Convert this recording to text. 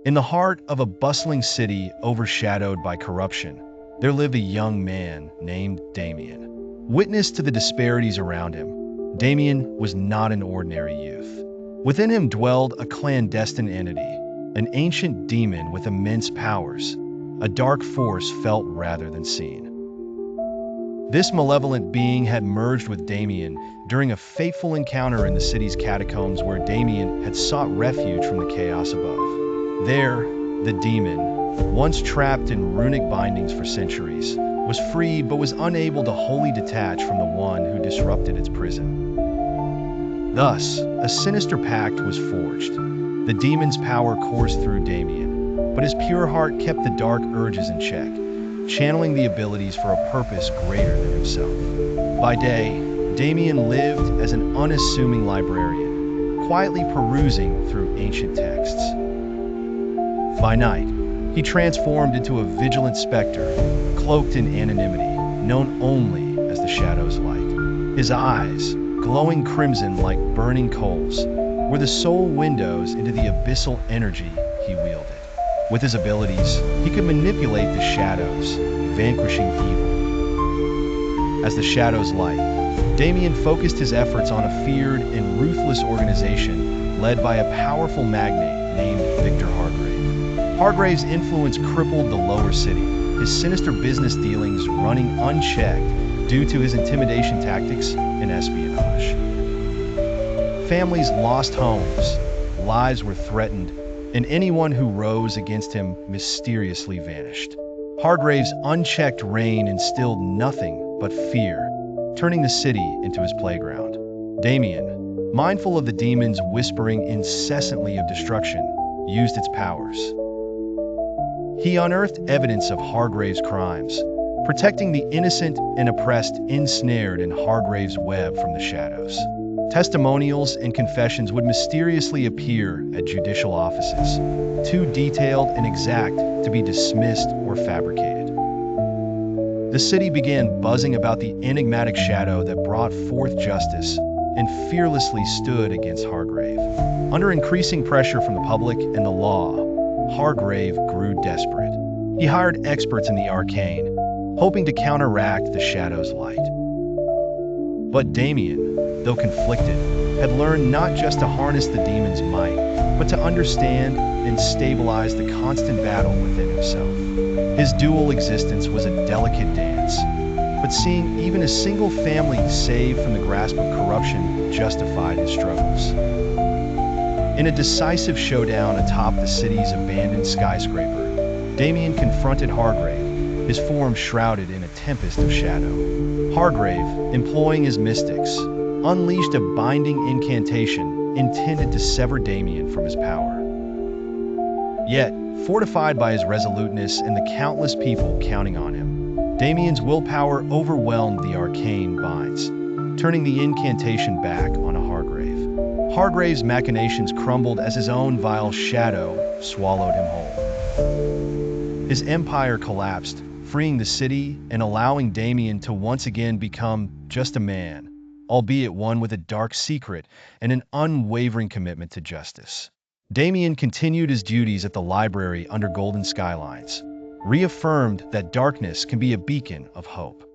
In the heart of a bustling city overshadowed by corruption, there lived a young man named Damien. Witness to the disparities around him, Damien was not an ordinary youth. Within him dwelled a clandestine entity, an ancient demon with immense powers, a dark force felt rather than seen. This malevolent being had merged with Damien during a fateful encounter in the city's catacombs where Damien had sought refuge from the chaos above. There, the demon, once trapped in runic bindings for centuries, was freed but was unable to wholly detach from the one who disrupted its prison. Thus, a sinister pact was forged. The demon's power coursed through Damien, but his pure heart kept the dark urges in check, channeling the abilities for a purpose greater than himself. By day, Damien lived as an unassuming librarian, quietly perusing through ancient texts. By night, he transformed into a vigilant specter, cloaked in anonymity, known only as the Shadow's Light. His eyes, glowing crimson like burning coals, were the sole windows into the abyssal energy he wielded. With his abilities, he could manipulate the shadows, vanquishing evil. As the Shadow's Light, Damien focused his efforts on a feared and ruthless organization led by a powerful magnate named Victor Hargrave. Hargrave's influence crippled the lower city, his sinister business dealings running unchecked due to his intimidation tactics and espionage. Families lost homes, lives were threatened, and anyone who rose against him mysteriously vanished. Hargrave's unchecked reign instilled nothing but fear, turning the city into his playground. Damien, mindful of the demon's whispering incessantly of destruction, used its powers. He unearthed evidence of Hargrave's crimes, protecting the innocent and oppressed ensnared in Hargrave's web from the shadows. Testimonials and confessions would mysteriously appear at judicial offices, too detailed and exact to be dismissed or fabricated. The city began buzzing about the enigmatic shadow that brought forth justice and fearlessly stood against Hargrave. Under increasing pressure from the public and the law, Hargrave grew desperate. He hired experts in the arcane, hoping to counteract the Shadow's light. But Damien, though conflicted, had learned not just to harness the demon's might, but to understand and stabilize the constant battle within himself. His dual existence was a delicate dance, but seeing even a single family saved from the grasp of corruption justified his struggles. In a decisive showdown atop the city's abandoned skyscraper, Damien confronted Hargrave, his form shrouded in a tempest of shadow. Hargrave, employing his mystics, unleashed a binding incantation intended to sever Damien from his power. Yet, fortified by his resoluteness and the countless people counting on him, Damien's willpower overwhelmed the arcane binds, turning the incantation back on a Hargrave. Hargrave's machinations crumbled as his own vile shadow swallowed him whole. His empire collapsed, freeing the city and allowing Damien to once again become just a man, albeit one with a dark secret and an unwavering commitment to justice. Damien continued his duties at the library under golden skylines, reaffirmed that darkness can be a beacon of hope.